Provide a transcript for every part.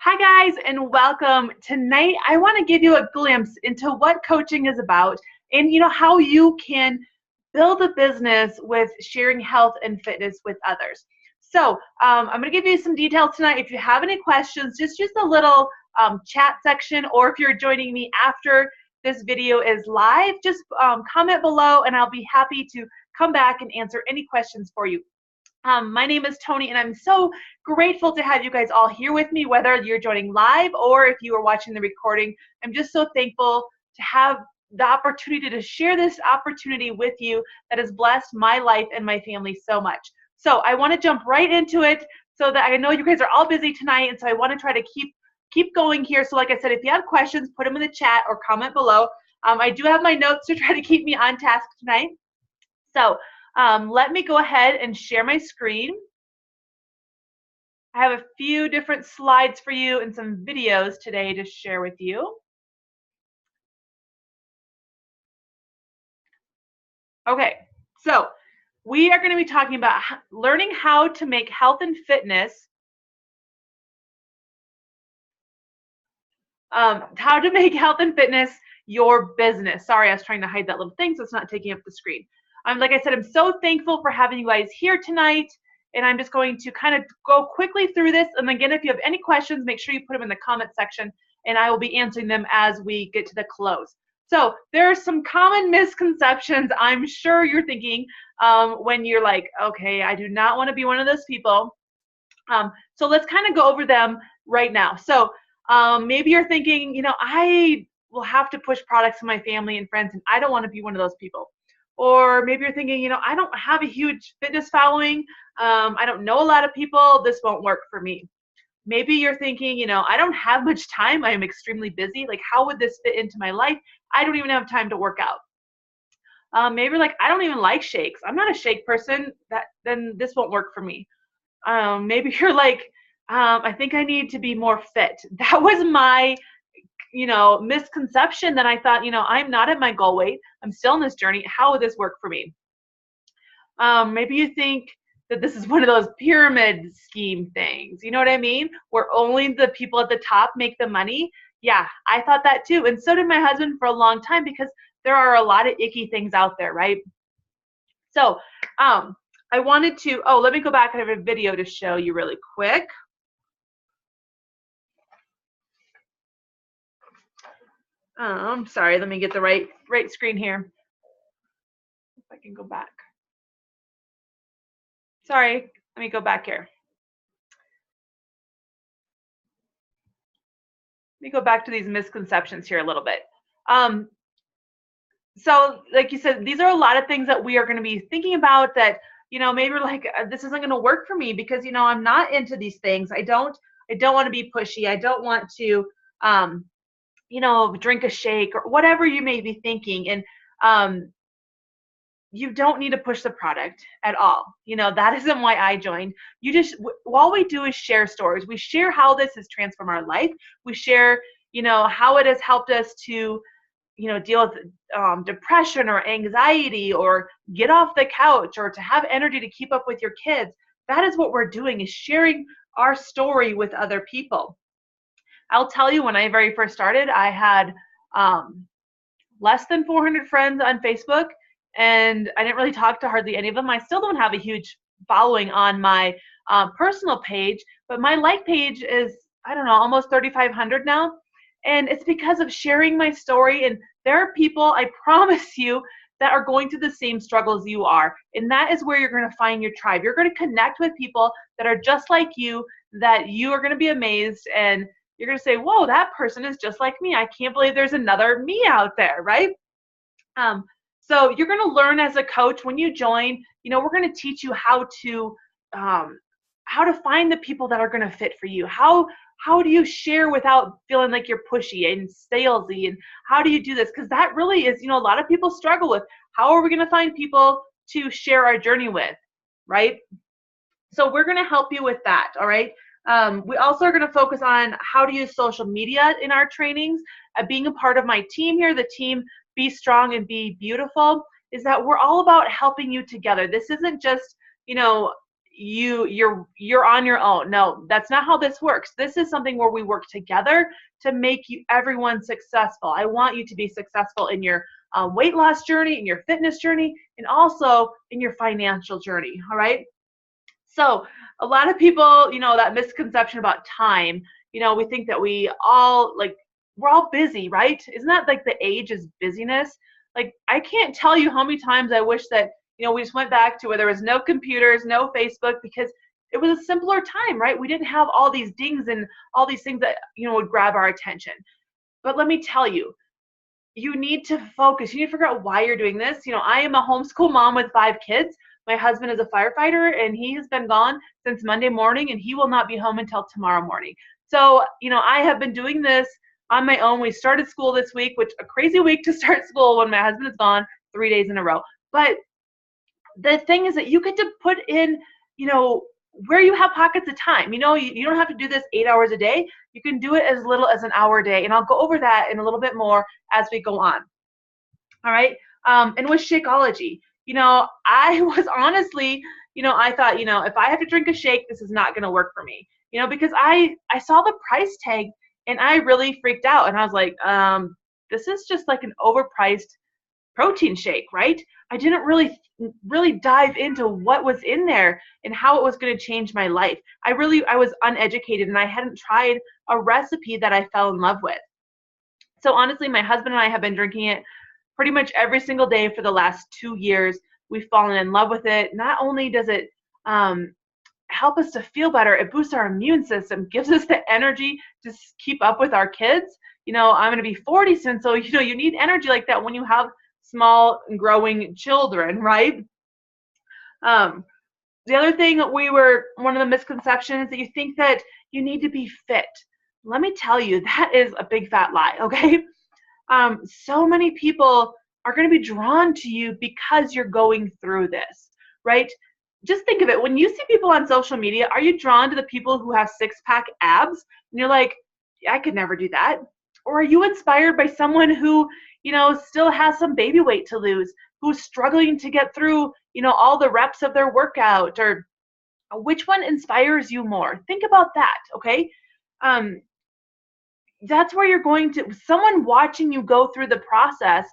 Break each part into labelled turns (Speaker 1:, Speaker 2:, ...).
Speaker 1: Hi guys, and welcome. Tonight I want to give you a glimpse into what coaching is about and how you can build a business with sharing health and fitness with others. So I'm going to give you some details tonight. If you have any questions, just use the little chat section, or if you're joining me after this video is live, just comment below and I'll be happy to come back and answer any questions for you. My name is Tony, and I'm so grateful to have you guys all here with me, whether you're joining live or if you are watching the recording. I'm just so thankful to have the opportunity to share this opportunity with you that has blessed my life and my family so much. So I want to jump right into it so that I know you guys are all busy tonight, and so I want to try to keep going here. So like I said, if you have questions, put them in the chat or comment below. I do have my notes to try to keep me on task tonight. So let me go ahead and share my screen. I have a few different slides for you and some videos today to share with you. Okay, so we are going to be talking about learning how to make health and fitness, your business. Sorry, I was trying to hide that little thing so it's not taking up the screen. Like I said, I'm so thankful for having you guys here tonight, and I'm just going to kind of go quickly through this. And again, if you have any questions, make sure you put them in the comment section, and I will be answering them as we get to the close. So there are some common misconceptions I'm sure you're thinking when you're like, okay, I do not want to be one of those people. So let's kind of go over them right now. So maybe you're thinking, I will have to push products to my family and friends, and I don't want to be one of those people. Or maybe you're thinking, I don't have a huge fitness following. I don't know a lot of people. This won't work for me. Maybe you're thinking, I don't have much time. I am extremely busy. Like, how would this fit into my life? I don't even have time to work out. Maybe you're like, I don't even like shakes. I'm not a shake person. Then this won't work for me. Maybe you're like, I think I need to be more fit. That was my misconception. That I thought, I'm not at my goal weight. I'm still in this journey. How would this work for me? Maybe you think that this is one of those pyramid scheme things. You know what I mean? Where only the people at the top make the money. Yeah, I thought that too. And so did my husband for a long time, because there are a lot of icky things out there, right? So I wanted to, let me go back. I have a video to show you really quick. Sorry, let me get the right screen here. If I can go back. Sorry, let me go back here. Let me go back to these misconceptions here a little bit. So like you said, these are a lot of things that we are going to be thinking about that, maybe we're like, this isn't going to work for me because, I'm not into these things. I don't want to be pushy. I don't want to, drink a shake or whatever you may be thinking. And you don't need to push the product at all. That isn't why I joined. All we do is share stories. We share how this has transformed our life. We share, how it has helped us to, deal with depression or anxiety, or get off the couch, or to have energy to keep up with your kids. That is what we're doing, is sharing our story with other people. I'll tell you, when I very first started, I had less than 400 friends on Facebook, and I didn't really talk to hardly any of them. I still don't have a huge following on my personal page, but my like page is, I don't know, almost 3,500 now. And it's because of sharing my story. And there are people, I promise you, that are going through the same struggles you are. And that is where you're going to find your tribe. You're going to connect with people that are just like you, that you are going to be amazed, and you're going to say, whoa, that person is just like me. I can't believe there's another me out there, right? So you're going to learn as a coach when you join. We're going to teach you how to find the people that are going to fit for you. How do you share without feeling like you're pushy and salesy? And how do you do this? Because that really is, a lot of people struggle with, how are we going to find people to share our journey with, right? So we're going to help you with that, all right? We also are going to focus on how to use social media in our trainings. Being a part of my team here, the team Be Strong and Be Beautiful, is that we're all about helping you together. This isn't just, you're on your own. No, that's not how this works. This is something where we work together to make everyone successful. I want you to be successful in your weight loss journey, in your fitness journey, and also in your financial journey. All right. So a lot of people, that misconception about time, we think that we're all busy, right? Isn't that like the age is busyness? Like, I can't tell you how many times I wish that, we just went back to where there was no computers, no Facebook, because it was a simpler time, right? We didn't have all these dings and all these things that, would grab our attention. But let me tell you, you need to focus. You need to figure out why you're doing this. I am a homeschool mom with 5 kids. My husband is a firefighter, and he has been gone since Monday morning, and he will not be home until tomorrow morning. So, I have been doing this on my own. We started school this week, which a crazy week to start school when my husband is gone 3 days in a row. But the thing is that you get to put in, where you have pockets of time. You don't have to do this 8 hours a day. You can do it as little as an hour a day. And I'll go over that in a little bit more as we go on. All right. And with Shakeology, I was honestly, I thought, if I have to drink a shake, this is not going to work for me, because I saw the price tag and I really freaked out. And I was like, this is just like an overpriced protein shake, right? I didn't really dive into what was in there and how it was going to change my life. I was uneducated, and I hadn't tried a recipe that I fell in love with. So honestly, my husband and I have been drinking it pretty much every single day for the last 2 years. We've fallen in love with it. Not only does it help us to feel better, it boosts our immune system, gives us the energy to keep up with our kids. I'm going to be 40 soon, so you need energy like that when you have small and growing children, right? The other thing, one of the misconceptions that you think that you need to be fit. Let me tell you, that is a big fat lie, okay? So many people are going to be drawn to you because you're going through this, right? Just think of it. When you see people on social media, are you drawn to the people who have 6-pack abs? And you're like, yeah, I could never do that. Or are you inspired by someone who, still has some baby weight to lose, who's struggling to get through, all the reps of their workout? Or which one inspires you more? Think about that, okay? That's where you're going to, someone watching you go through the process,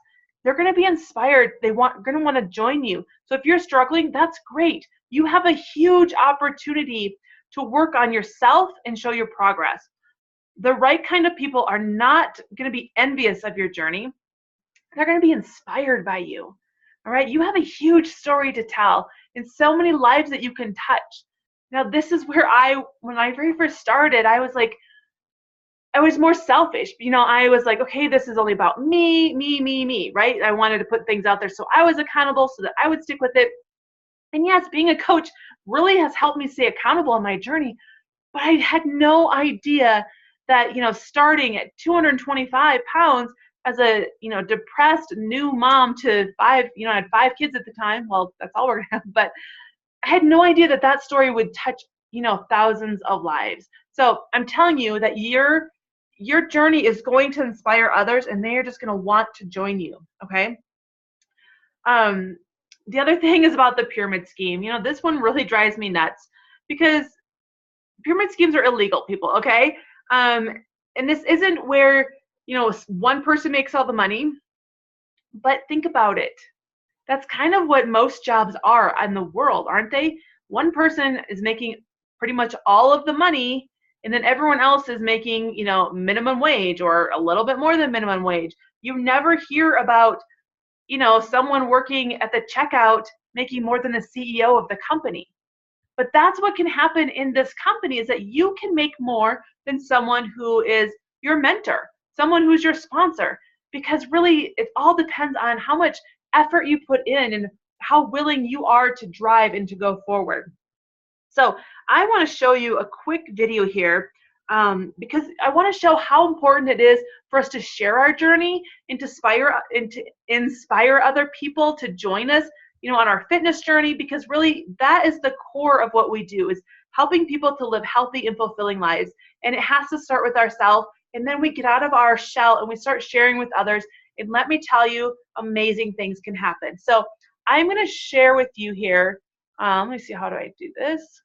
Speaker 1: they're going to be inspired. Going to want to join you. So if you're struggling, that's great. You have a huge opportunity to work on yourself and show your progress. The right kind of people are not going to be envious of your journey. They're going to be inspired by you. All right. You have a huge story to tell and so many lives that you can touch. Now, this is where when I very first started, I was like, I was more selfish. I was like, okay, this is only about me, right? I wanted to put things out there so I was accountable so that I would stick with it. And yes, being a coach really has helped me stay accountable on my journey. But I had no idea that, starting at 225 pounds as a, depressed new mom to 5, I had 5 kids at the time. Well, that's all we're going to have. But I had no idea that story would touch, thousands of lives. So I'm telling you that your journey is going to inspire others, and they are just going to want to join you. Okay. The other thing is about the pyramid scheme. This one really drives me nuts because pyramid schemes are illegal, people. Okay. And this isn't where, one person makes all the money, but think about it. That's kind of what most jobs are in the world, aren't they? One person is making pretty much all of the money, and then everyone else is making, minimum wage or a little bit more than minimum wage. You never hear about, someone working at the checkout making more than the CEO of the company. But that's what can happen in this company, is that you can make more than someone who is your mentor, someone who's your sponsor, because really it all depends on how much effort you put in and how willing you are to drive and to go forward. So I want to show you a quick video here because I want to show how important it is for us to share our journey and to inspire other people to join us, on our fitness journey, because really that is the core of what we do, is helping people to live healthy and fulfilling lives. And it has to start with ourselves, and then we get out of our shell and we start sharing with others. And let me tell you, amazing things can happen. So I'm going to share with you here Let me see, how do I do this?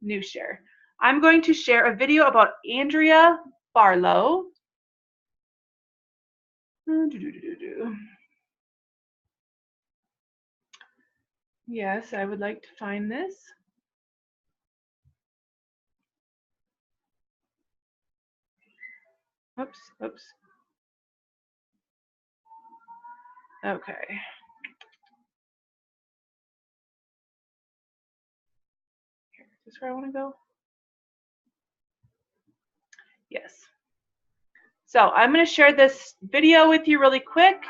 Speaker 1: New share. I'm going to share a video about Andrea Barlow. Yes, I would like to find this. Oops, oops. Okay. Is this where I want to go? Yes. So I'm going to share this video with you really quick.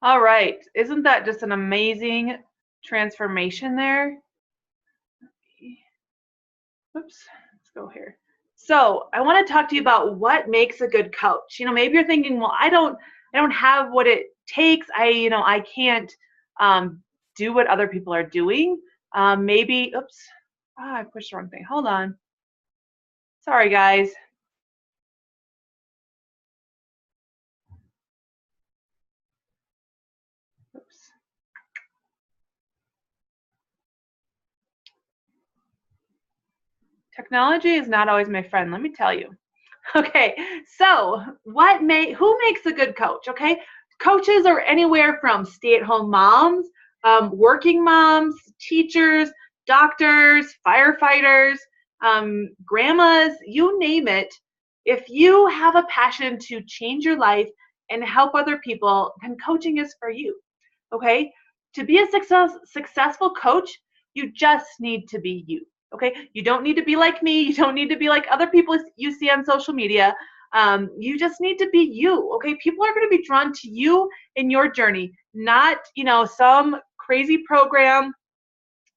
Speaker 1: All right. Isn't that just an amazing transformation there? Oops, let's go here. So I want to talk to you about what makes a good coach. Maybe you're thinking, well, I don't have what it takes. I can't do what other people are doing. Maybe, oops, I pushed the wrong thing. Hold on. Sorry, guys. Oops. Technology is not always my friend, let me tell you. Okay, so who makes a good coach? Okay, coaches are anywhere from stay-at-home moms, working moms, teachers, doctors, firefighters, grandmas, you name it. If you have a passion to change your life and help other people, then coaching is for you. Okay, to be a successful coach, you just need to be you. Okay, you don't need to be like me. You don't need to be like other people you see on social media. You just need to be you. Okay, people are going to be drawn to you in your journey, not some crazy program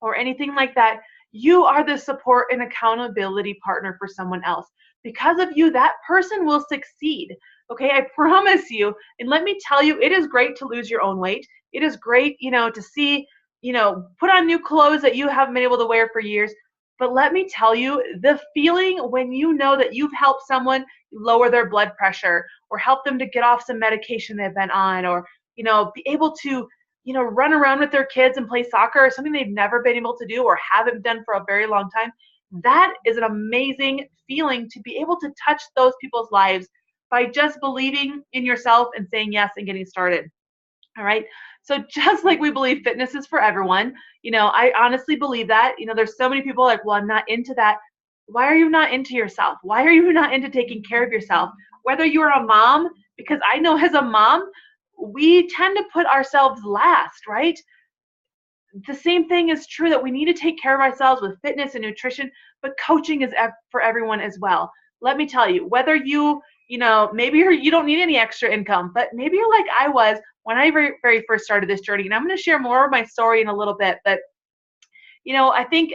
Speaker 1: or anything like that. You are the support and accountability partner for someone else. because of you, that person will succeed. Okay, I promise you. And let me tell you, it is great to lose your own weight. It is great, to see, put on new clothes that you haven't been able to wear for years. But let me tell you, the feeling when you know that you've helped someone lower their blood pressure or help them to get off some medication they've been on, or, be able to, run around with their kids and play soccer, or something they've never been able to do or haven't done for a very long time. That is an amazing feeling, to be able to touch those people's lives by just believing in yourself and saying yes and getting started. All right. So just like we believe fitness is for everyone, I honestly believe that. There's so many people like, well, I'm not into that. Why are you not into yourself? Why are you not into taking care of yourself? Whether you're a mom, because I know as a mom, we tend to put ourselves last, right? The same thing is true, that we need to take care of ourselves with fitness and nutrition, but coaching is for everyone as well. Let me tell you, whether maybe you don't need any extra income, but maybe you're like I was when I very, very first started this journey. And I'm going to share more of my story in a little bit, but I think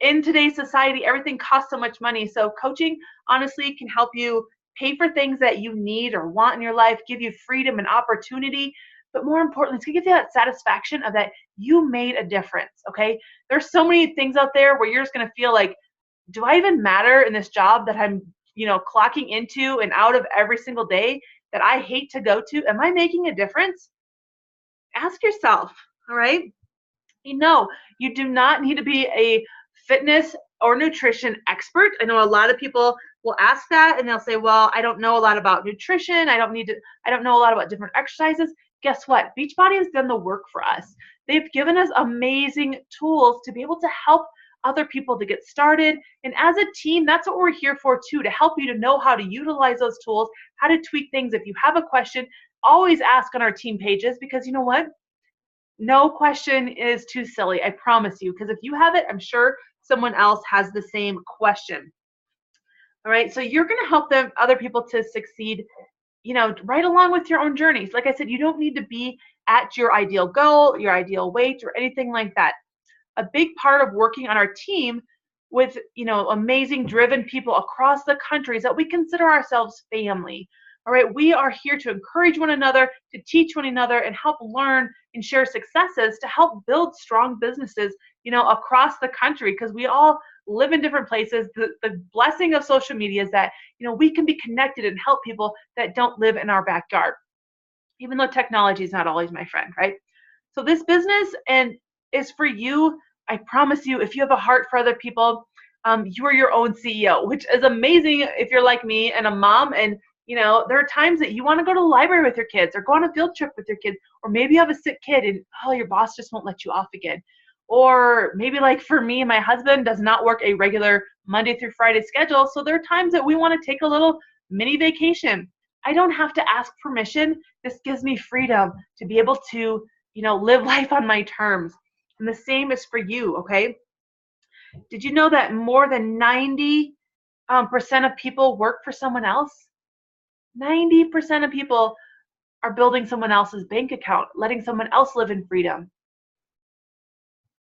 Speaker 1: in today's society, everything costs so much money. So coaching honestly can help you pay for things that you need or want in your life, give you freedom and opportunity. But more importantly, it's gonna give you that satisfaction of that you made a difference. Okay. There's so many things out there where you're just gonna feel like, do I even matter in this job that I'm, clocking into and out of every single day that I hate to go to? Am I making a difference? Ask yourself. All right. You do not need to be a fitness or nutrition expert. I know a lot of people will ask that and they'll say, well, I don't know a lot about nutrition. I don't know a lot about different exercises. Guess what? Beachbody has done the work for us. They've given us amazing tools to be able to help other people to get started. And as a team, that's what we're here for too, to help you to know how to utilize those tools, how to tweak things. If you have a question, always ask on our team pages, because you know what? No question is too silly, I promise you, because if you have it, I'm sure someone else has the same question. All right, so you're going to help other people to succeed, right along with your own journeys. Like I said, you don't need to be at your ideal goal, your ideal weight, or anything like that. A big part of working on our team with, amazing driven people across the country is that we consider ourselves family. All right, we are here to encourage one another, to teach one another, and help learn and share successes to help build strong businesses, across the country, because we all live in different places. The blessing of social media is that, we can be connected and help people that don't live in our backyard, even though technology is not always my friend, right? So this business and is for you. I promise you, if you have a heart for other people, you are your own CEO, which is amazing if you're like me and a mom. And there are times that you want to go to the library with your kids, or go on a field trip with your kids, or maybe you have a sick kid and your boss just won't let you off again. Or maybe like for me, my husband does not work a regular Monday through Friday schedule. So there are times that we want to take a little mini vacation. I don't have to ask permission. This gives me freedom to be able to, live life on my terms. And the same is for you, okay? Did you know that more than 90% of people work for someone else? 90% of people are building someone else's bank account, letting someone else live in freedom.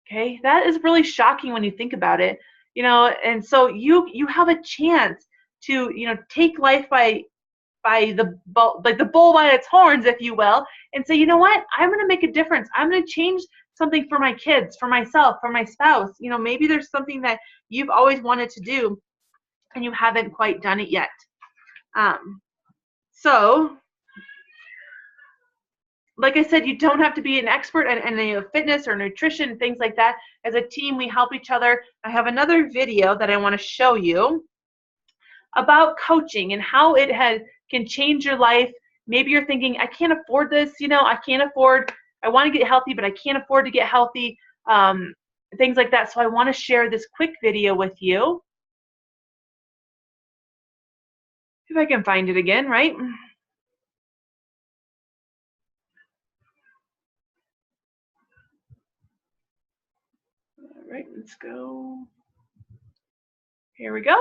Speaker 1: Okay, that is really shocking when you think about it. And so you have a chance to, take life by the bull, like the bull by its horns, if you will, and say, you know what, I'm going to make a difference. I'm going to change something for my kids, for myself, for my spouse. Maybe there's something that you've always wanted to do and you haven't quite done it yet. So like I said, you don't have to be an expert in fitness or nutrition, things like that. As a team, we help each other. I have another video that I want to show you about coaching and how it can change your life. Maybe you're thinking, I can't afford this, I want to get healthy, but I can't afford to get healthy, things like that. So I want to share this quick video with you. If I can find it again, right? All right, let's go. Here we go.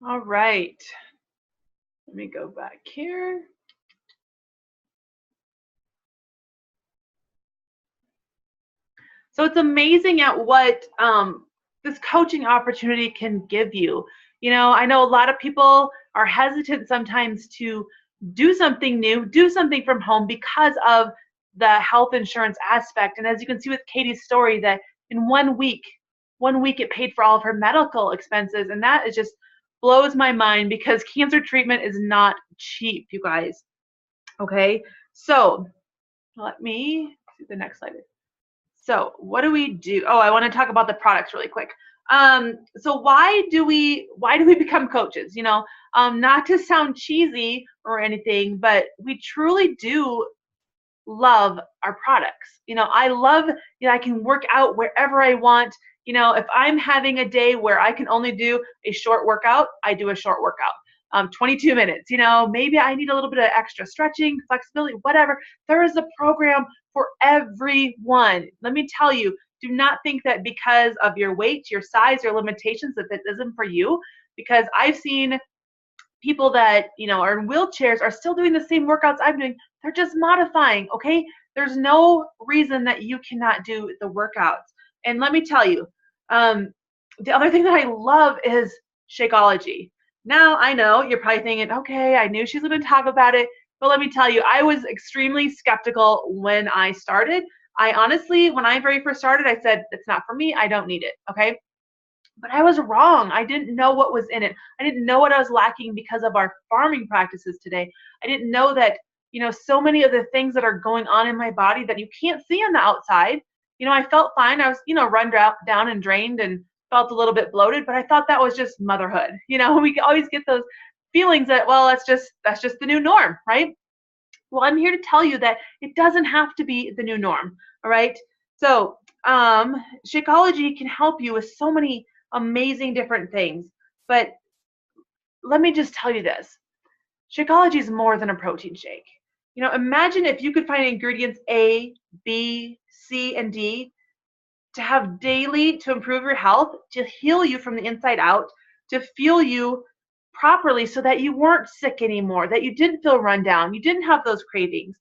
Speaker 1: All right. Let me go back here. So it's amazing at what this coaching opportunity can give you. You know, I know a lot of people are hesitant sometimes to do something new, do something from home because of the health insurance aspect. And as you can see with Katie's story, that in 1 week it paid for all of her medical expenses. And that is just blows my mind because cancer treatment is not cheap, you guys. Okay. So let me see the next slide. So what do we do? Oh, I want to talk about the products really quick. So why do we become coaches? You know, not to sound cheesy or anything, but we truly do love our products. You know, I love, you know, I can work out wherever I want. You know, if I'm having a day where I can only do a short workout, I do a short workout. 22 minutes, you know, maybe I need a little bit of extra stretching, flexibility, whatever. There is a program for everyone. Let me tell you, do not think that because of your weight, your size, your limitations, that this isn't for you. Because I've seen people that are in wheelchairs are still doing the same workouts I'm doing. They're just modifying. Okay, there's no reason that you cannot do the workouts. And let me tell you, the other thing that I love is Shakeology. Now I know you're probably thinking, okay, I knew she's going to talk about it, but let me tell you, I was extremely skeptical when I started. I honestly, when I very first started, I said, it's not for me, I don't need it. Okay, but I was wrong. I didn't know what was in it. I didn't know what I was lacking because of our farming practices today. I didn't know that, so many of the things that are going on in my body that you can't see on the outside. I felt fine. I was, run down and drained and felt a little bit bloated, but I thought that was just motherhood. We always get those feelings that, well, that's just the new norm, right? Well, I'm here to tell you that it doesn't have to be the new norm. All right. So, Shakeology can help you with so many amazing different things. But let me just tell you this, Shakeology is more than a protein shake. Imagine if you could find ingredients A, B, C, and D to have daily to improve your health, to heal you from the inside out, to fuel you properly so that you weren't sick anymore, that you didn't feel run down, you didn't have those cravings.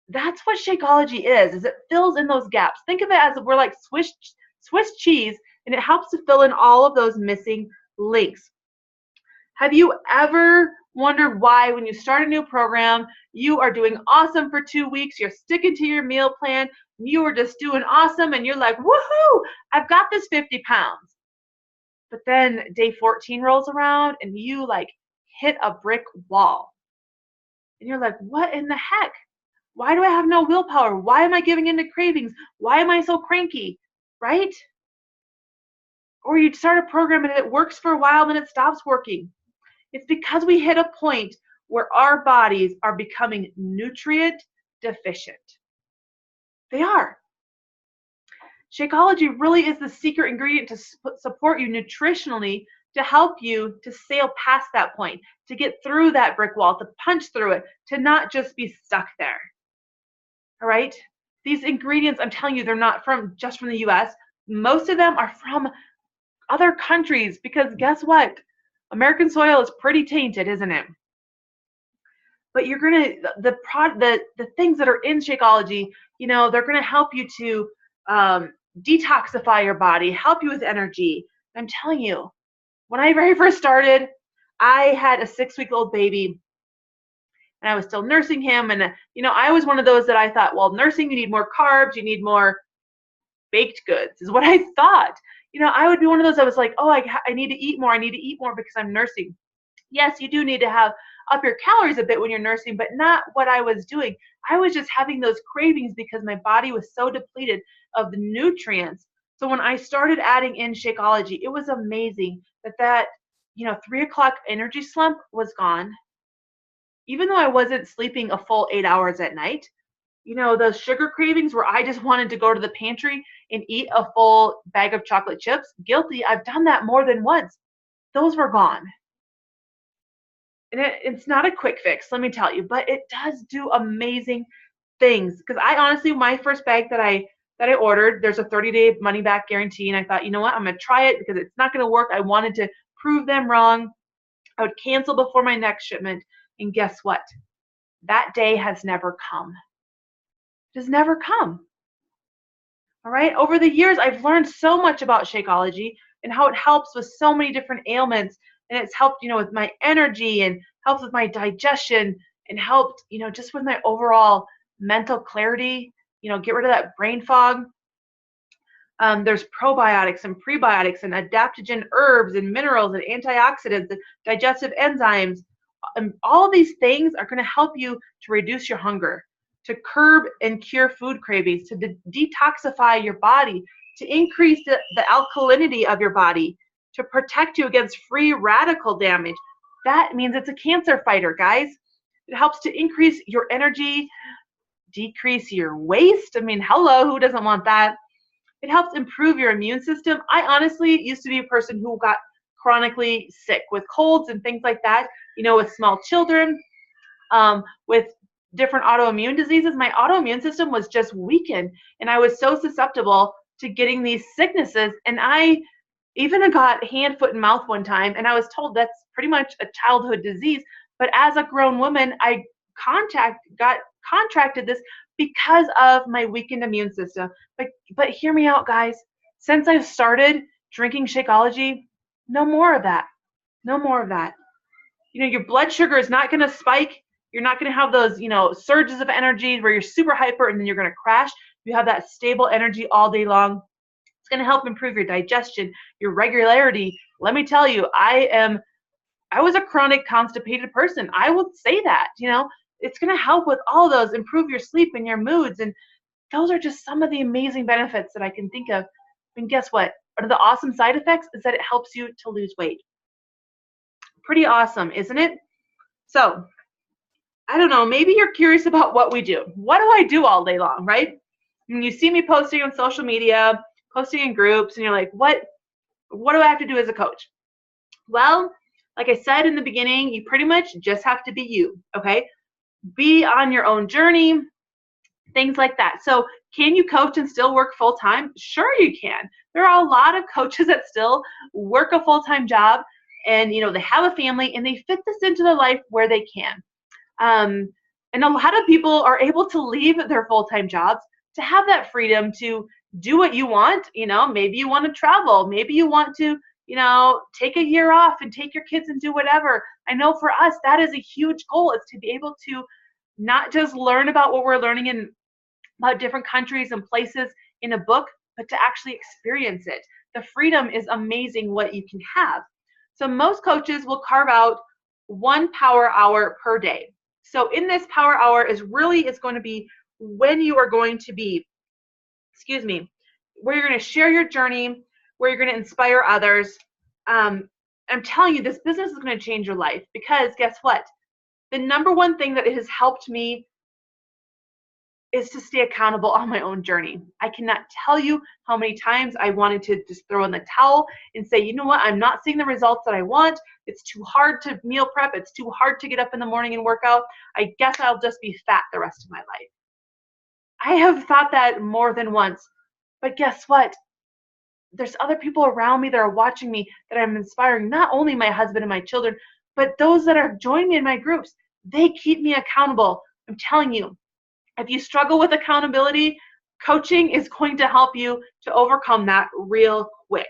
Speaker 1: That's what Shakeology is it fills in those gaps. Think of it as we're like Swiss cheese, and it helps to fill in all of those missing links. Have you ever wondered why when you start a new program, you are doing awesome for 2 weeks, you're sticking to your meal plan, you are just doing awesome, and you're like, woohoo, I've got this 50 pounds. But then day 14 rolls around and you like hit a brick wall. And you're like, what in the heck? Why do I have no willpower? Why am I giving in to cravings? Why am I so cranky? Right? Or you start a program and it works for a while, then it stops working. It's because we hit a point where our bodies are becoming nutrient deficient. They are. Shakeology really is the secret ingredient to support you nutritionally, to help you to sail past that point, to get through that brick wall, to punch through it, to not just be stuck there. All right? These ingredients, I'm telling you, they're not just from the US. Most of them are from other countries because guess what? American soil is pretty tainted, isn't it? But you're gonna the things that are in Shakeology, they're gonna help you to detoxify your body, help you with energy. I'm telling you, when I very first started, I had a 6-week-old baby and I was still nursing him. And, I was one of those that I thought, well, nursing, you need more carbs, you need more baked goods, is what I thought. I would be one of those that was like, oh, I need to eat more. I need to eat more because I'm nursing. Yes, you do need to have up your calories a bit when you're nursing, but not what I was doing. I was just having those cravings because my body was so depleted of the nutrients. So when I started adding in Shakeology, it was amazing that 3 o'clock energy slump was gone. Even though I wasn't sleeping a full 8 hours at night, those sugar cravings where I just wanted to go to the pantry and eat a full bag of chocolate chips, guilty, I've done that more than once. Those were gone. And it's not a quick fix, let me tell you, but it does do amazing things. Because I honestly, my first bag that I ordered, there's a 30-day money back guarantee, and I thought, you know what, I'm gonna try it because it's not gonna work. I wanted to prove them wrong. I would cancel before my next shipment. And guess what? That day has never come. It has never come. All right. Over the years, I've learned so much about Shakeology and how it helps with so many different ailments. And it's helped, with my energy and helps with my digestion and helped, just with my overall mental clarity, get rid of that brain fog. There's probiotics and prebiotics and adaptogen herbs and minerals and antioxidants and digestive enzymes. And all of these things are going to help you to reduce your hunger, to curb and cure food cravings, to detoxify your body, to increase the alkalinity of your body, to protect you against free radical damage. That means it's a cancer fighter, guys. It helps to increase your energy, decrease your waste. I mean, hello, who doesn't want that? It helps improve your immune system. I honestly used to be a person who got chronically sick with colds and things like that, with small children, with different autoimmune diseases. My autoimmune system was just weakened, and I was so susceptible to getting these sicknesses. And I even got hand, foot, and mouth one time, and I was told that's pretty much a childhood disease. But as a grown woman, I got contracted this because of my weakened immune system. But hear me out, guys. Since I've started drinking Shakeology, no more of that. No more of that. Your blood sugar is not going to spike. You're not going to have those, surges of energy where you're super hyper and then you're going to crash. You have that stable energy all day long. It's going to help improve your digestion, your regularity. Let me tell you, I was a chronic constipated person. I would say that, it's going to help with all those, improve your sleep and your moods. And those are just some of the amazing benefits that I can think of. And guess what? One of the awesome side effects is that it helps you to lose weight. Pretty awesome, isn't it? So, I don't know, maybe you're curious about what we do. What do I do all day long, right? And you see me posting on social media, posting in groups, and you're like, what do I have to do as a coach? Well, like I said in the beginning, you pretty much just have to be you, okay? Be on your own journey, things like that. So can you coach and still work full-time? Sure you can. There are a lot of coaches that still work a full-time job, and they have a family and they fit this into their life where they can. And a lot of people are able to leave their full-time jobs to have that freedom to do what you want. Maybe you want to travel. Maybe you want to, take a year off and take your kids and do whatever. I know for us, that is a huge goal, is to be able to not just learn about what we're learning in about different countries and places in a book, but to actually experience it. The freedom is amazing what you can have. So most coaches will carve out 1 power hour per day. So in this power hour is going to be when you are going to be, where you're going to share your journey, where you're going to inspire others. I'm telling you, this business is going to change your life, because guess what? The number one thing that has helped me is to stay accountable on my own journey. I cannot tell you how many times I wanted to just throw in the towel and say, you know what, I'm not seeing the results that I want. It's too hard to meal prep. It's too hard to get up in the morning and work out. I guess I'll just be fat the rest of my life. I have thought that more than once. But guess what? There's other people around me that are watching me that I'm inspiring, not only my husband and my children, but those that are joining me in my groups. They keep me accountable. I'm telling you, if you struggle with accountability, coaching is going to help you to overcome that real quick.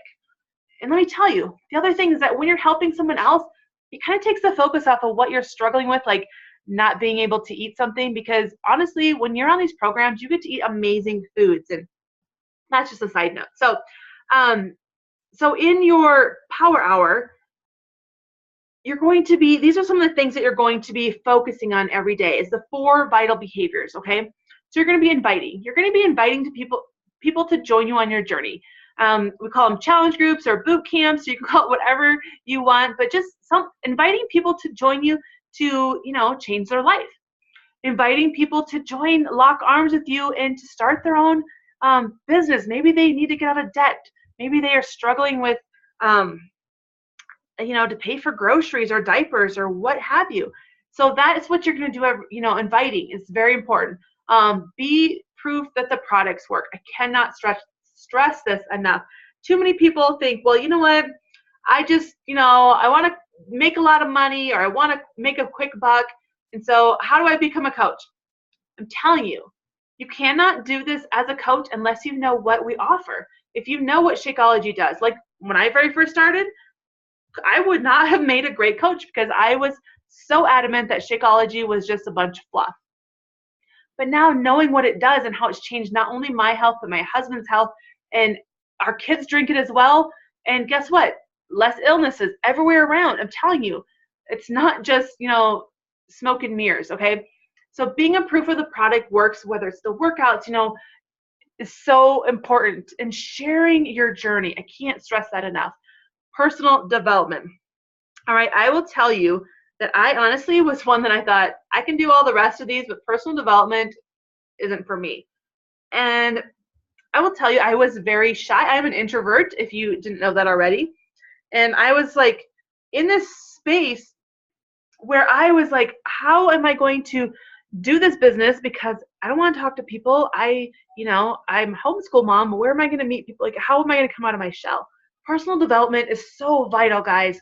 Speaker 1: And let me tell you, the other thing is that when you're helping someone else, it kind of takes the focus off of what you're struggling with, like not being able to eat something, because honestly, when you're on these programs, you get to eat amazing foods. And that's just a side note. So in your power hour, these are some of the things that you're going to be focusing on every day, is the 4 vital behaviors, okay? So you're going to be inviting. You're going to be inviting to people to join you on your journey. We call them challenge groups or boot camps. You can call it whatever you want, but just inviting people to join you to, change their life. Inviting people to lock arms with you and to start their own business. Maybe they need to get out of debt. Maybe they are struggling with, to pay for groceries or diapers or what have you. So that is what you're going to do. Inviting is very important. Be proof that the products work. I cannot stress this enough. Too many people think, well, you know what? I just, I want to make a lot of money, or I want to make a quick buck. And so how do I become a coach? I'm telling you, you cannot do this as a coach unless you know what we offer. If you know what Shakeology does, like when I very first started, I would not have made a great coach because I was so adamant that Shakeology was just a bunch of fluff. But now knowing what it does and how it's changed not only my health, but my husband's health, and our kids drink it as well. And guess what? Less illnesses everywhere around. I'm telling you, it's not just, smoke and mirrors, okay? So being a proof of the product works, whether it's the workouts, is so important. And sharing your journey, I can't stress that enough. Personal development. All right, I will tell you that I honestly was one that I thought I can do all the rest of these, but personal development isn't for me. And I will tell you, I was very shy. I'm an introvert, if you didn't know that already. And I was like in this space where I was like, how am I going to do this business? Because I don't want to talk to people. I'm a homeschool mom. Where am I going to meet people? Like, how am I going to come out of my shell? Personal development is so vital, guys.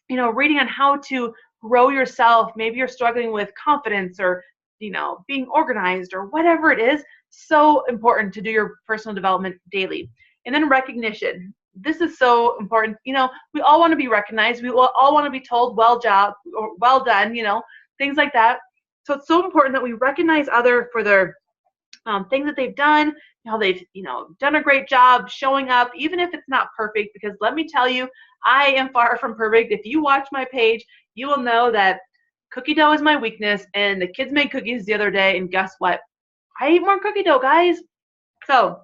Speaker 1: Reading on how to grow yourself. Maybe you're struggling with confidence or, being organized or whatever it is. So important to do your personal development daily. And then recognition. This is so important. We all want to be recognized. We all want to be told, well job, or well done, things like that. So it's so important that we recognize other for their things that they've done, how they've, done a great job showing up, even if it's not perfect, because let me tell you, I am far from perfect. If you watch my page, you will know that cookie dough is my weakness, and the kids made cookies the other day, and guess what? I eat more cookie dough, guys. So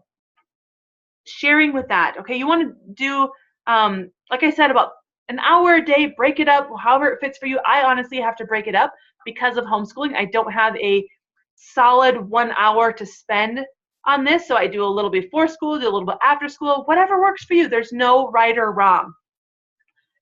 Speaker 1: sharing with that, okay? You want to do, like I said, about an hour a day, break it up, however it fits for you. I honestly have to break it up because of homeschooling. I don't have a solid 1 hour to spend on this. So I do a little before school, do a little bit after school, whatever works for you. There's no right or wrong.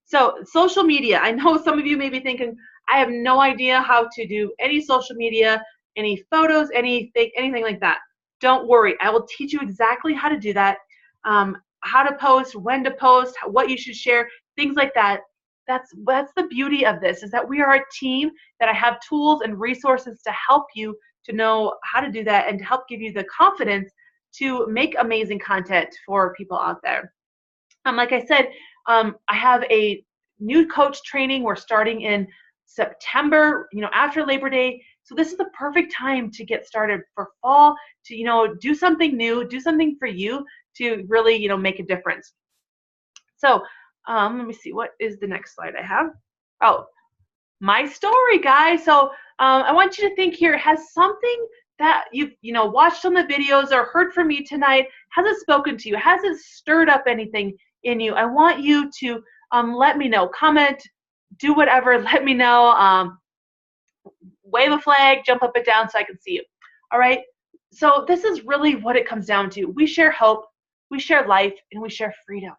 Speaker 1: So social media, I know some of you may be thinking, I have no idea how to do any social media, any photos, anything like that. Don't worry, I will teach you exactly how to do that, how to post, when to post, what you should share, things like that. That's the beauty of this, is that we are a team, that I have tools and resources to help you to know how to do that and to help give you the confidence to make amazing content for people out there. Like I said, I have a new coach training. We're starting in September, after Labor Day. So this is the perfect time to get started for fall, to, do something new, do something for you to really, make a difference. So let me see, what is the next slide I have? Oh, my story, guys. So I want you to think here, has something that you've watched on the videos or heard from me tonight, has it spoken to you? Has it stirred up anything in you? I want you to let me know. Comment, do whatever, let me know. Wave a flag, jump up and down so I can see you. All right? So this is really what it comes down to. We share hope, we share life, and we share freedom.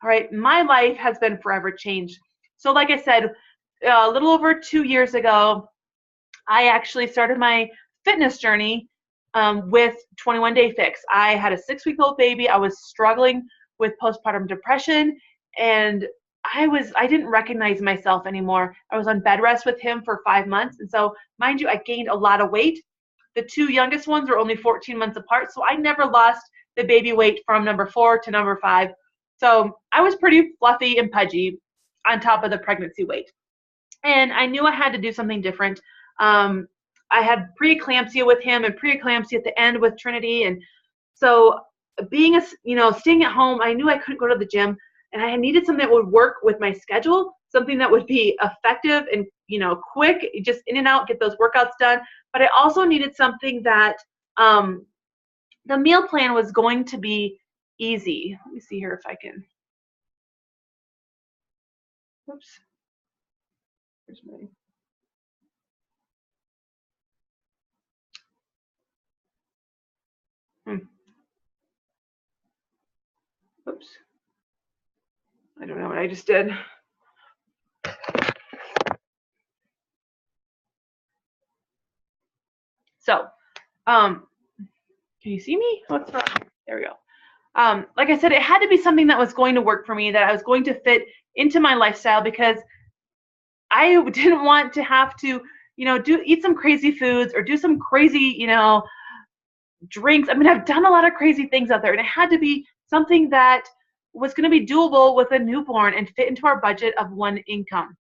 Speaker 1: All right? My life has been forever changed. So like I said, a little over 2 years ago, I actually started my fitness journey with 21 Day Fix. I had a 6-week-old baby. I was struggling with postpartum depression, and I didn't recognize myself anymore. I was on bed rest with him for 5 months, and so mind you, I gained a lot of weight. The 2 youngest ones were only 14 months apart, so I never lost the baby weight from number 4 to number 5. So I was pretty fluffy and pudgy on top of the pregnancy weight. And I knew I had to do something different. I had preeclampsia with him and preeclampsia at the end with Trinity. And so being staying at home, I knew I couldn't go to the gym, and I needed something that would work with my schedule, something that would be effective and, quick, just in and out, get those workouts done. But I also needed something that the meal plan was going to be easy. Let me see here if I can. Oops. Where's my... Oops. I don't know what I just did. So, can you see me? What's wrong? There we go. Like I said, it had to be something that was going to work for me, that I was going to fit into my lifestyle, because I didn't want to have to, eat some crazy foods or do some crazy, drinks. I mean, I've done a lot of crazy things out there, and it had to be something that was going to be doable with a newborn and fit into our budget of one income.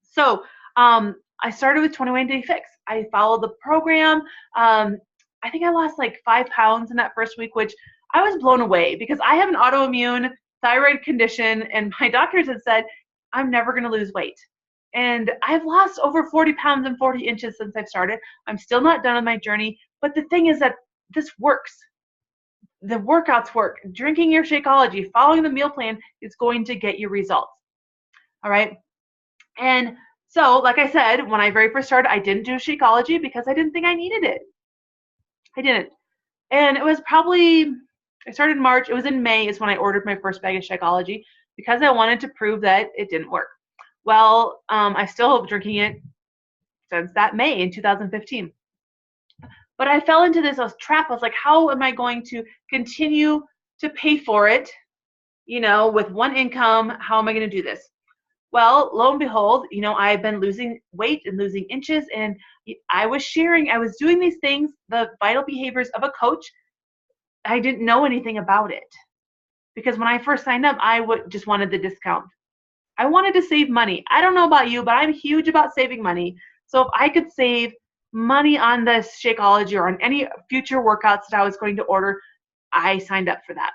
Speaker 1: So I started with 21 Day Fix. I followed the program. I think I lost like 5 pounds in that first week, which I was blown away, because I have an autoimmune thyroid condition, and my doctors had said I'm never going to lose weight. And I've lost over 40 pounds and 40 inches since I've started. I'm still not done on my journey, but the thing is that this works. The workouts work. Drinking your Shakeology, following the meal plan is going to get you results. All right. And so, like I said, when I very first started, I didn't do Shakeology because I didn't think I needed it. I didn't. And it was probably, I started in March. It was in May is when I ordered my first bag of Shakeology, because I wanted to prove that it didn't work. Well, I still have been drinking it since that May in 2015. But I fell into this trap. I was like, how am I going to continue to pay for it, with one income? How am I going to do this? Well, lo and behold, I've been losing weight and losing inches, and I was doing these things, the vital behaviors of a coach. I didn't know anything about it, because when I first signed up, I just wanted the discount. I wanted to save money. I don't know about you, but I'm huge about saving money. So if I could save money on this Shakeology or on any future workouts that I was going to order, I signed up for that.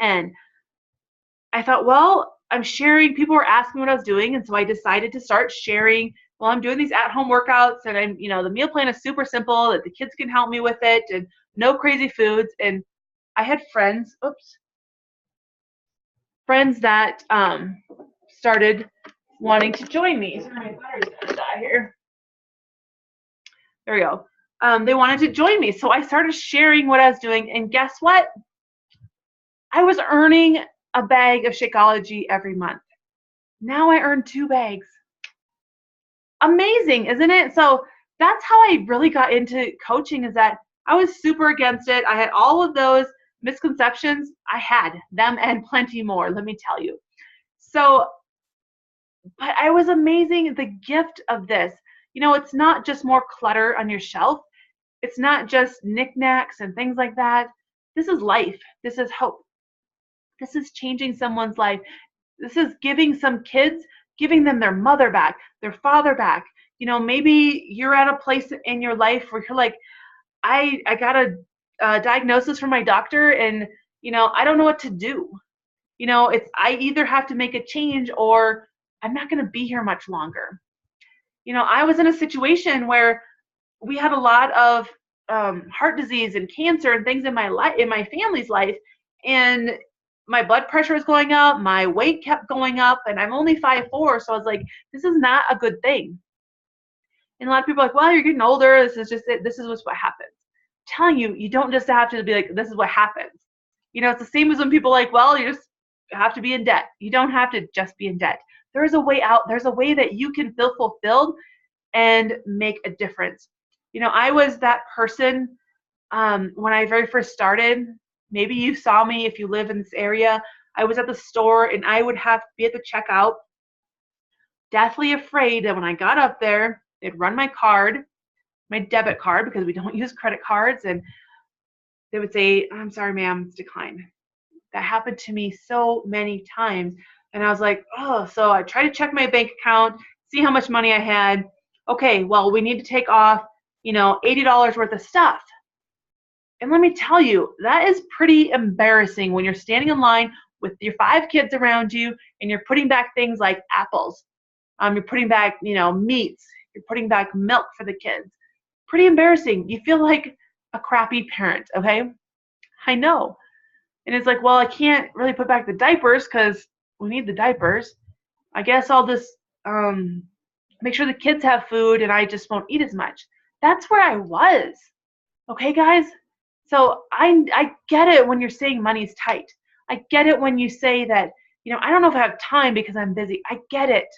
Speaker 1: And I thought, well, I'm sharing. People were asking what I was doing, and so I decided to start sharing. Well, I'm doing these at-home workouts, and the meal plan is super simple, that the kids can help me with it, and no crazy foods. And I had friends that started wanting to join me. Sorry, my battery's gonna die here. There we go. They wanted to join me, so I started sharing what I was doing, and guess what? I was earning a bag of Shakeology every month. Now I earn 2 bags. Amazing, isn't it? So that's how I really got into coaching, is that I was super against it. I had all of those misconceptions. I had them and plenty more, let me tell you. So, but I was amazing. The gift of this, it's not just more clutter on your shelf. It's not just knickknacks and things like that. This is life. This is hope. This is changing someone's life. This is giving some kids, giving them their mother back, their father back. Maybe you're at a place in your life where you're like, I got a diagnosis from my doctor, and, I don't know what to do. I either have to make a change, or I'm not going to be here much longer. I was in a situation where we had a lot of heart disease and cancer and things in my family's life, and my blood pressure was going up, my weight kept going up, and I'm only 5'4", so I was like, this is not a good thing. And a lot of people are like, well, you're getting older, this is just it, this is just what happens. I'm telling you, you don't just have to be like, this is what happens. It's the same as when people are like, well, you just have to be in debt. You don't have to just be in debt. There is a way out. There's a way that you can feel fulfilled and make a difference. I was that person when I very first started. Maybe you saw me if you live in this area. I was at the store, and I would have to be at the checkout, deathly afraid that when I got up there, they'd run my card, my debit card, because we don't use credit cards, and they would say, I'm sorry, ma'am, it's declined. That happened to me so many times. And I was like, oh, so I tried to check my bank account, see how much money I had. Okay, well, we need to take off, $80 worth of stuff. And let me tell you, that is pretty embarrassing when you're standing in line with your 5 kids around you, and you're putting back things like apples. You're putting back, meats. You're putting back milk for the kids. Pretty embarrassing. You feel like a crappy parent, okay? I know. And it's like, well, I can't really put back the diapers because we need the diapers. I guess I'll just make sure the kids have food, and I just won't eat as much. That's where I was. Okay, guys? So I get it when you're saying money's tight. I get it when you say that, I don't know if I have time because I'm busy. I get it.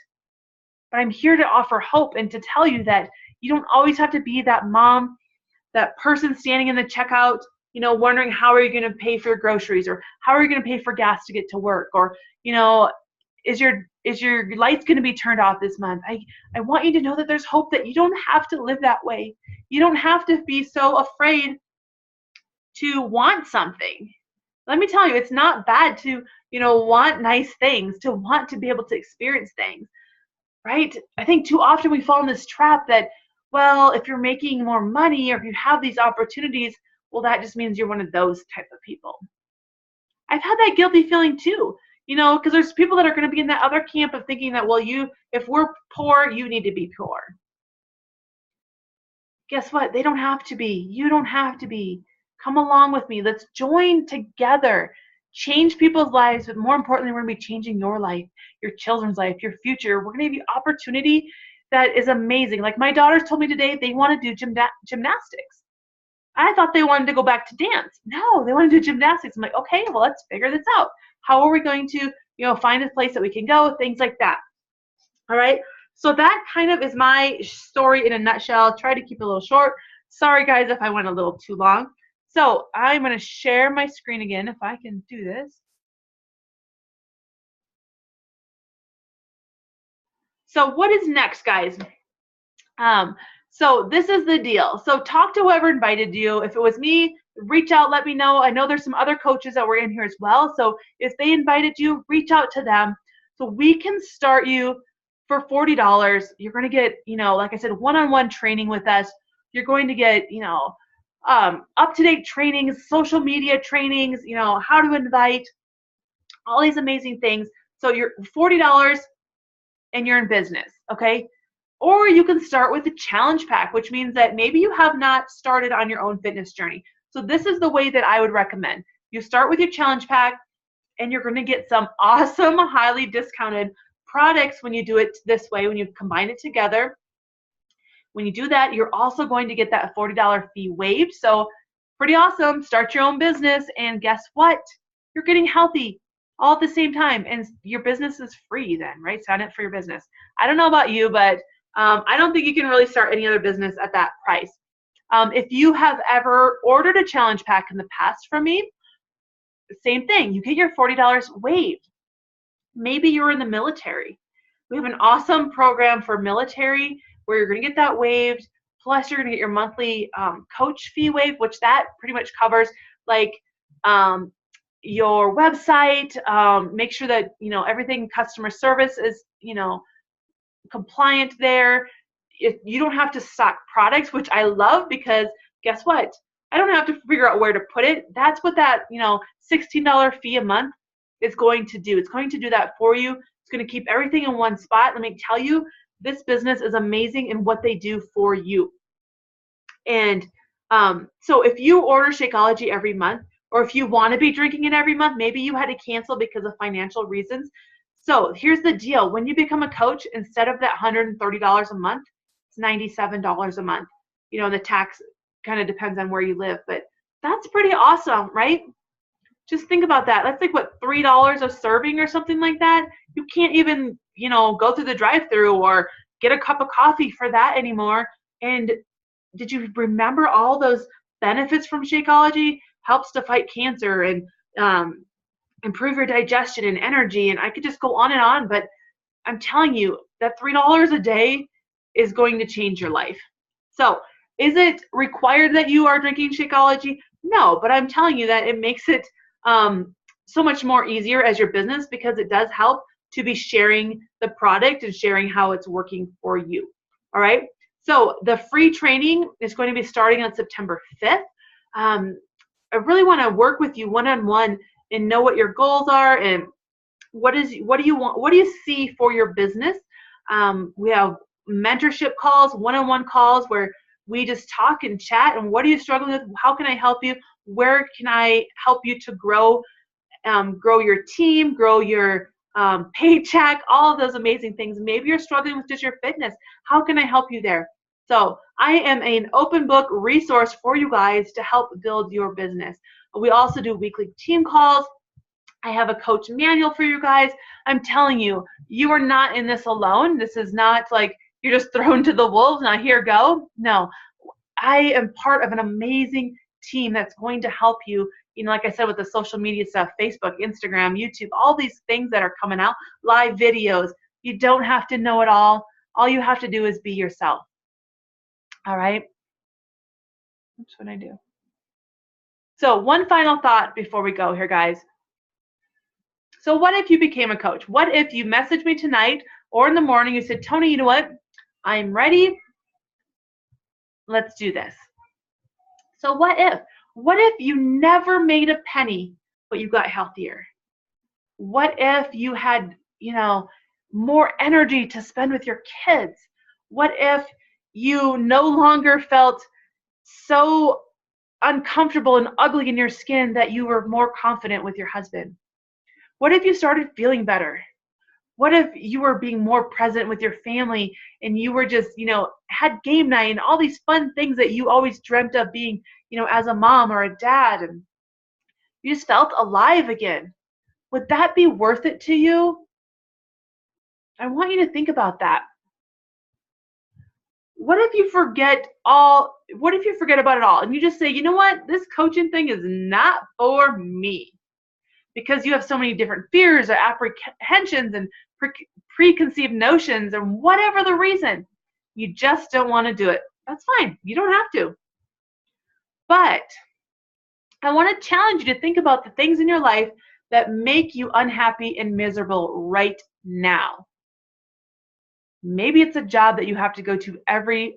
Speaker 1: But I'm here to offer hope and to tell you that you don't always have to be that mom, that person standing in the checkout, wondering how are you going to pay for your groceries, or how are you going to pay for gas to get to work, or, is your lights going to be turned off this month? I want you to know that there's hope, that you don't have to live that way. You don't have to be so afraid to want something. Let me tell you, it's not bad to, want nice things, to want to be able to experience things, right? I think too often we fall in this trap that, well, if you're making more money or if you have these opportunities, well, that just means you're one of those type of people. I've had that guilty feeling too, because there's people that are going to be in that other camp of thinking that, well, if we're poor, you need to be poor. Guess what? They don't have to be. You don't have to be. Come along with me. Let's join together. Change people's lives, but more importantly, we're going to be changing your life, your children's life, your future. We're going to give you opportunity that is amazing. Like my daughters told me today, they want to do gymnastics. I thought they wanted to go back to dance. No, they want to do gymnastics. I'm like, okay, well, let's figure this out. How are we going to, find a place that we can go, things like that. All right. So that kind of is my story in a nutshell. I'll try to keep it a little short. Sorry, guys, if I went a little too long. So I'm going to share my screen again if I can do this. So what is next, guys? So this is the deal. So talk to whoever invited you. If it was me, reach out, let me know. I know there's some other coaches that were in here as well. So if they invited you, reach out to them. So we can start you for $40. You're going to get, like I said, one-on-one training with us. You're going to get, up-to-date trainings, social media trainings, how to invite, all these amazing things. So you're $40 and you're in business, okay? Or you can start with a challenge pack, which means that maybe you have not started on your own fitness journey. So this is the way that I would recommend. You start with your challenge pack, and you're going to get some awesome, highly discounted products when you do it this way, when you combine it together. When you do that, you're also going to get that $40 fee waived. So pretty awesome. Start your own business, and guess what? You're getting healthy all at the same time, and your business is free then, right? Sign up for your business. I don't know about you, but I don't think you can really start any other business at that price. If you have ever ordered a challenge pack in the past from me, same thing. You get your $40 waived. Maybe you're in the military. We have an awesome program for military where you're going to get that waived. Plus, you're going to get your monthly coach fee waived, which that pretty much covers like your website. Make sure that everything customer service is compliant there. If you don't have to stock products, which I love, because guess what? I don't have to figure out where to put it. That's what that $16 fee a month is going to do. It's going to do that for you. It's going to keep everything in one spot. Let me tell you, this business is amazing in what they do for you. And so if you order Shakeology every month, or if you want to be drinking it every month, maybe you had to cancel because of financial reasons. So here's the deal. When you become a coach, instead of that $130 a month, it's $97 a month. The tax kind of depends on where you live, but that's pretty awesome, right? Just think about that. That's like, what, $3 a serving or something like that? You can't even, go through the drive-thru or get a cup of coffee for that anymore. And did you remember all those benefits from Shakeology? Helps to fight cancer and improve your digestion and energy. And I could just go on, but I'm telling you that $3 a day is going to change your life. So is it required that you are drinking Shakeology? No, but I'm telling you that it makes it so much more easier as your business, because it does help to be sharing the product and sharing how it's working for you. All right. So the free training is going to be starting on September 5th. I really want to work with you one-on-one and know what your goals are and what do you want, what do you see for your business. We have mentorship calls, one-on-one calls where we just talk and chat. And what are you struggling with? How can I help you? Where can I help you to grow your team, grow your paycheck, all of those amazing things. Maybe you're struggling with just your fitness. How can I help you there? So I am an open book resource for you guys to help build your business. We also do weekly team calls. I have a coach manual for you guys. I'm telling you, you are not in this alone. This is not like you're just thrown to the wolves. Now here, go. No, I am part of an amazing team that's going to help you, like I said, with the social media stuff, Facebook, Instagram, YouTube, all these things that are coming out, live videos. You don't have to know it all. All you have to do is be yourself. All right? That's what I do. So one final thought before we go here, guys. So what if you became a coach? What if you messaged me tonight or in the morning, you said, Tony, you know what? I'm ready. Let's do this. So what if you never made a penny, but you got healthier? What if you had, more energy to spend with your kids? What if you no longer felt so uncomfortable and ugly in your skin that you were more confident with your husband? What if you started feeling better? What if you were being more present with your family and you were just, had game night and all these fun things that you always dreamt of being, as a mom or a dad, and you just felt alive again? Would that be worth it to you? I want you to think about that. What if you forget about it all and you just say, you know what, this coaching thing is not for me? Because you have so many different fears or apprehensions and preconceived notions, and whatever the reason, you just don't want to do it. That's fine. You don't have to. But I want to challenge you to think about the things in your life that make you unhappy and miserable right now. Maybe it's a job that you have to go to every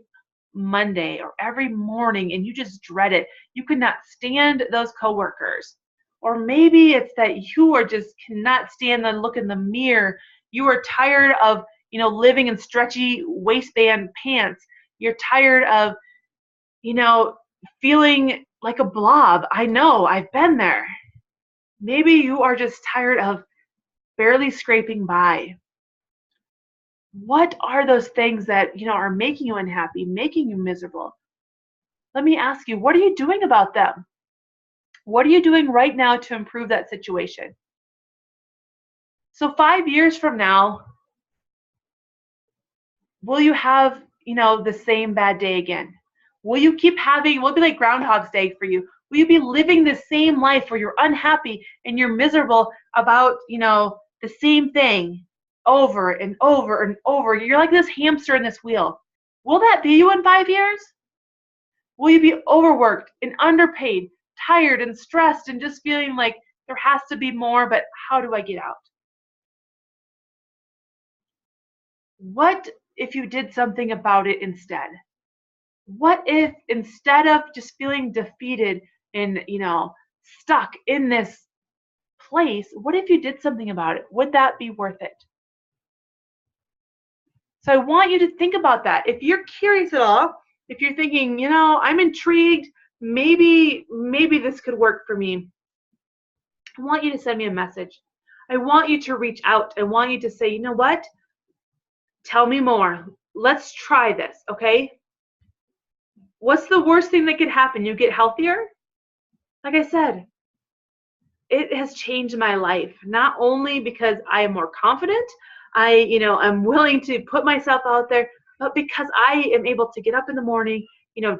Speaker 1: Monday or every morning and you just dread it. You cannot stand those coworkers. Or maybe it's that you are just cannot stand the look in the mirror. You are tired of, living in stretchy waistband pants. You're tired of, feeling like a blob. I know, I've been there. Maybe you are just tired of barely scraping by. What are those things that, are making you unhappy, making you miserable? Let me ask you, what are you doing about them? What are you doing right now to improve that situation? So 5 years from now, will you have, the same bad day again? Will you keep having, will it be like Groundhog's Day for you? Will you be living the same life where you're unhappy and you're miserable about, the same thing over and over and over? You're like this hamster in this wheel. Will that be you in 5 years? Will you be overworked and underpaid, tired and stressed and just feeling like there has to be more, but how do I get out? What if you did something about it instead? What if instead of just feeling defeated and, stuck in this place, what if you did something about it? Would that be worth it? So I want you to think about that. If you're curious at all, if you're thinking, I'm intrigued, maybe this could work for me, I want you to send me a message. I want you to reach out. I want you to say, you know what? Tell me more. Let's try this, okay? What's the worst thing that could happen? You get healthier? Like I said, it has changed my life, not only because I am more confident, I'm willing to put myself out there, but because I am able to get up in the morning,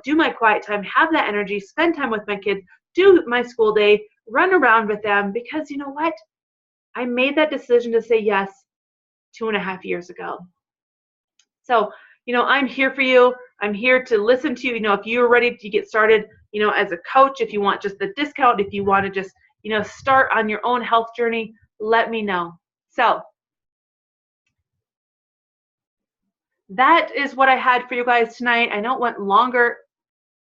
Speaker 1: do my quiet time, have that energy, spend time with my kids, do my school day, run around with them, because you know what? I made that decision to say yes 2.5 years ago. So, I'm here for you. I'm here to listen to you. If you're ready to get started, as a coach, if you want just the discount, if you want to just, start on your own health journey, let me know. So that is what I had for you guys tonight. I know it went longer.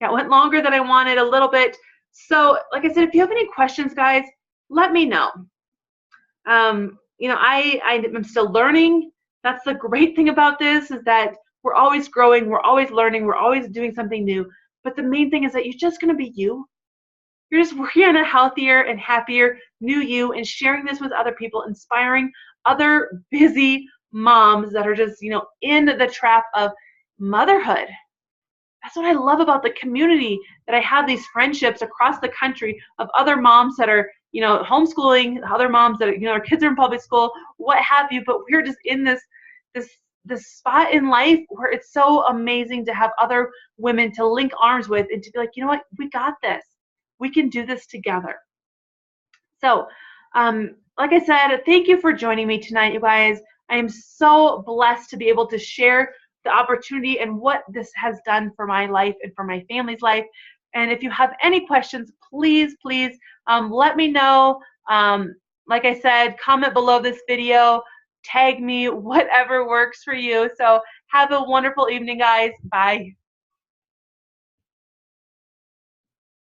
Speaker 1: Yeah, it went longer than I wanted a little bit. So like I said, if you have any questions, guys, let me know. I'm still learning. That's the great thing about this, is that we're always growing, we're always learning, we're always doing something new. But the main thing is that you're just going to be you. You're just working on a healthier and happier new you and sharing this with other people, inspiring other busy moms that are just, in the trap of motherhood. That's what I love about the community, that I have these friendships across the country of other moms that are, homeschooling, other moms that, our kids are in public school, what have you, but we're just in this spot in life where it's so amazing to have other women to link arms with and to be like, you know what, we got this. We can do this together. So, like I said, thank you for joining me tonight, you guys. I am so blessed to be able to share the opportunity and what this has done for my life and for my family's life. And if you have any questions, please, please let me know. Like I said, comment below this video, tag me, whatever works for you. So have a wonderful evening, guys. Bye.